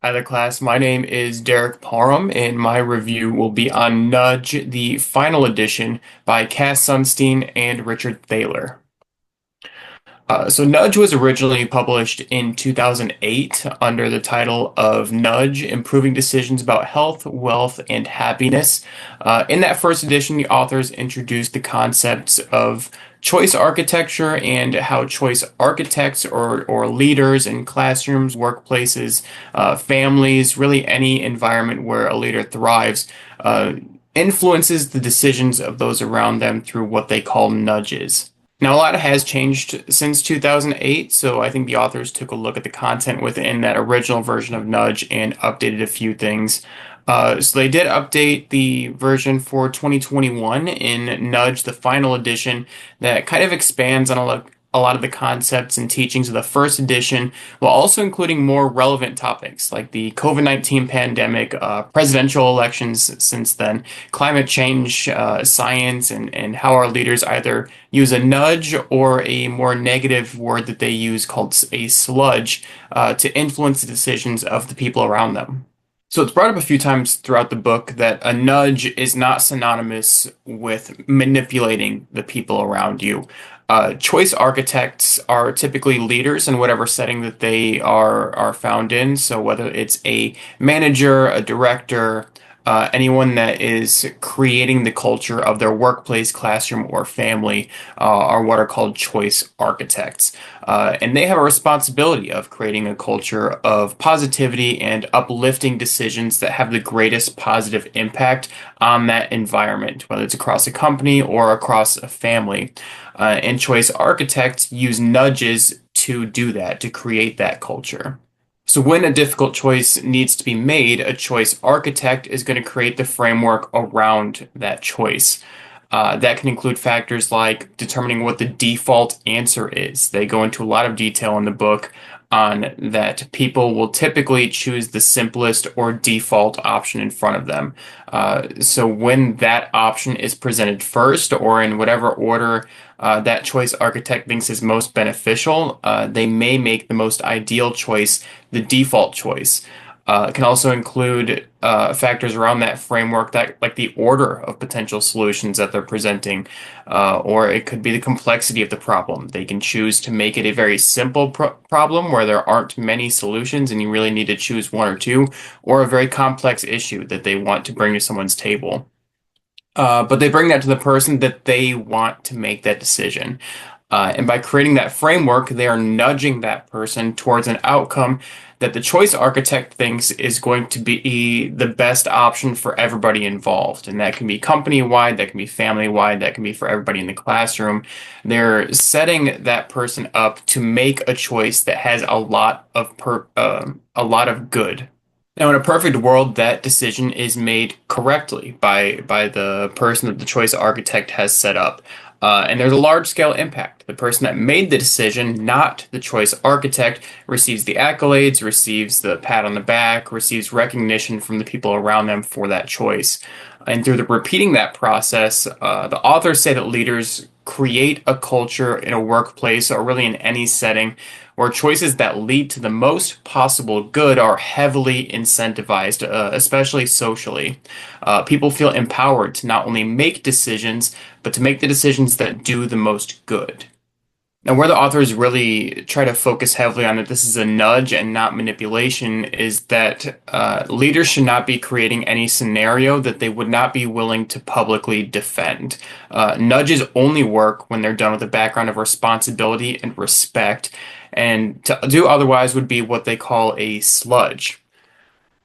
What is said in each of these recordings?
Hi there, class. My name is Derek Parham, and my review will be on Nudge, the final edition by Cass Sunstein and Richard Thaler. So Nudge was originally published in 2008 under the title of Nudge, Improving Decisions About Health, Wealth, and Happiness. In that first edition, the authors introduced the concepts of choice architecture and how choice architects or leaders in classrooms, workplaces, families, really any environment where a leader thrives, influences the decisions of those around them through what they call nudges. Now, a lot has changed since 2008, so I think the authors took a look at the content within that original version of Nudge and updated a few things. So they did update the version for 2021 in Nudge, the final edition, that kind of expands on a lot of the concepts and teachings of the first edition, while also including more relevant topics like the COVID-19 pandemic, presidential elections since then, climate change, science, and how our leaders either use a nudge or a more negative word that they use called a sludge to influence the decisions of the people around them. So it's brought up a few times throughout the book that a nudge is not synonymous with manipulating the people around you. Choice architects are typically leaders in whatever setting that they are found in. So whether it's a manager, a director, anyone that is creating the culture of their workplace, classroom, or family are what are called choice architects. And they have a responsibility of creating a culture of positivity and uplifting decisions that have the greatest positive impact on that environment, whether it's across a company or across a family. And choice architects use nudges to do that, to create that culture. So when a difficult choice needs to be made, a choice architect is going to create the framework around that choice. That can include factors like determining what the default answer is. They go into a lot of detail in the book on that people will typically choose the simplest or default option in front of them. So when that option is presented first or in whatever order that choice architect thinks is most beneficial, they may make the most ideal choice the default choice. It can also include factors around that framework that like the order of potential solutions that they're presenting, or it could be the complexity of the problem. They can choose to make it a very simple problem where there aren't many solutions and you really need to choose one or two, or a very complex issue that they want to bring to someone's table. But they bring that to the person that they want to make that decision. And by creating that framework, they are nudging that person towards an outcome that the choice architect thinks is going to be the best option for everybody involved. And that can be company-wide, that can be family-wide, that can be for everybody in the classroom. They're setting that person up to make a choice that has a lot of good. Now, in a perfect world, that decision is made correctly by the person that the choice architect has set up. And there's a large scale impact. The person that made the decision, not the choice architect, receives the accolades, receives the pat on the back, receives recognition from the people around them for that choice. And through repeating that process, the authors say that leaders create a culture in a workplace or really in any setting where choices that lead to the most possible good are heavily incentivized, especially socially. People feel empowered to not only make decisions, but to make the decisions that do the most good. Now, where the authors really try to focus heavily on that this is a nudge and not manipulation is that leaders should not be creating any scenario that they would not be willing to publicly defend. Nudges only work when they're done with a background of responsibility and respect, and to do otherwise would be what they call a sludge.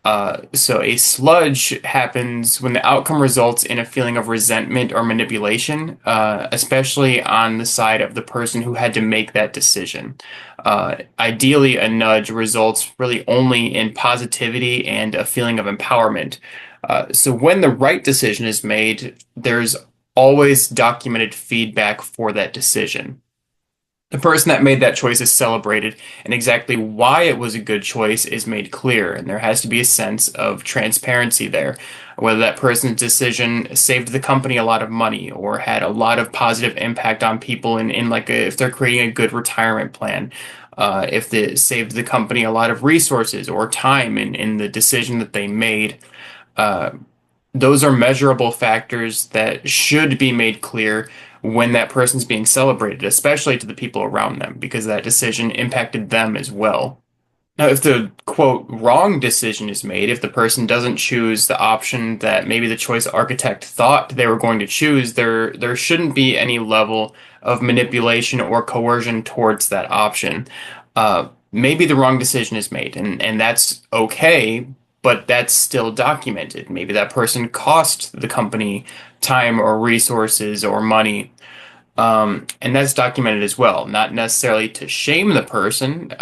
So a sludge happens when the outcome results in a feeling of resentment or manipulation, especially on the side of the person who had to make that decision. Ideally, a nudge results really only in positivity and a feeling of empowerment. So when the right decision is made, there's always documented feedback for that decision. The person that made that choice is celebrated, and exactly why it was a good choice is made clear, and there has to be a sense of transparency there. Whether that person's decision saved the company a lot of money or had a lot of positive impact on people if they're creating a good retirement plan. if it saved the company a lot of resources or time in the decision that they made. Uh, those are measurable factors that should be made clear when that person's being celebrated, especially to the people around them, because that decision impacted them as well. Now, if the quote wrong decision is made, if the person doesn't choose the option that maybe the choice architect thought they were going to choose, there shouldn't be any level of manipulation or coercion towards that option. Maybe the wrong decision is made, and that's okay, but that's still documented. Maybe that person cost the company time or resources or money. And that's documented as well, not necessarily to shame the person,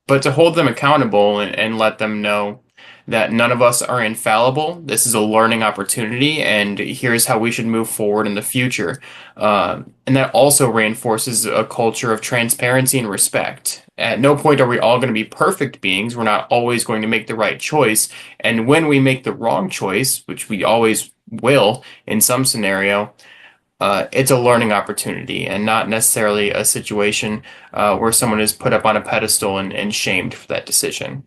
but to hold them accountable and let them know that none of us are infallible. This is a learning opportunity, and here's how we should move forward in the future. And that also reinforces a culture of transparency and respect. At no point are we all going to be perfect beings. We're not always going to make the right choice. And when we make the wrong choice, which we always will in some scenario, it's a learning opportunity and not necessarily a situation where someone is put up on a pedestal and shamed for that decision.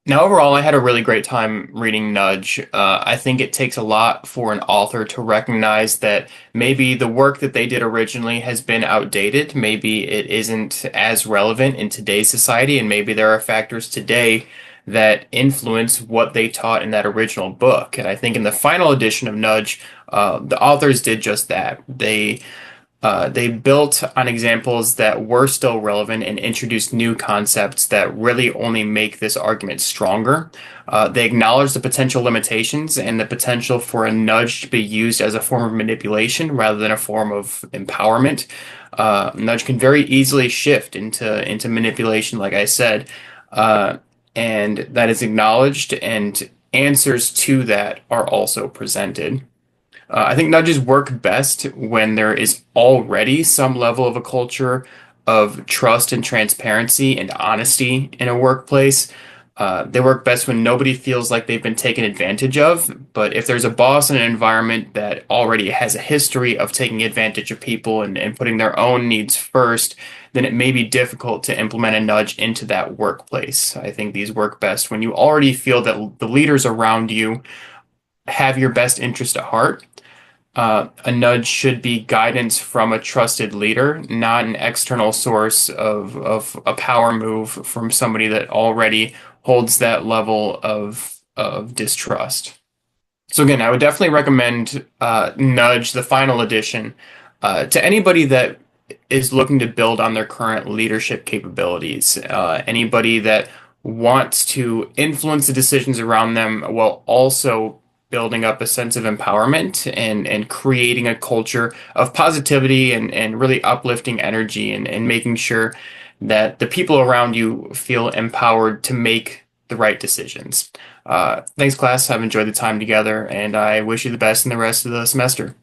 Now, overall, I had a really great time reading Nudge. I think it takes a lot for an author to recognize that maybe the work that they did originally has been outdated. Maybe it isn't as relevant in today's society, and maybe there are factors today that influence what they taught in that original book. And I think in the final edition of Nudge, the authors did just that. They built on examples that were still relevant and introduced new concepts that really only make this argument stronger. They acknowledge the potential limitations and the potential for a nudge to be used as a form of manipulation rather than a form of empowerment. Nudge can very easily shift into manipulation, like I said, and that is acknowledged, and answers to that are also presented. I think nudges work best when there is already some level of a culture of trust and transparency and honesty in a workplace. They work best when nobody feels like they've been taken advantage of. But if there's a boss in an environment that already has a history of taking advantage of people and putting their own needs first, then it may be difficult to implement a nudge into that workplace. I think these work best when you already feel that the leaders around you have your best interest at heart. A nudge should be guidance from a trusted leader, not an external source of a power move from somebody that already holds that level of distrust. So again, I would definitely recommend Nudge, the final edition, to anybody that is looking to build on their current leadership capabilities. Anybody that wants to influence the decisions around them while also building up a sense of empowerment and creating a culture of positivity and really uplifting energy and making sure that the people around you feel empowered to make the right decisions. Thanks, class. I've enjoyed the time together, and I wish you the best in the rest of the semester.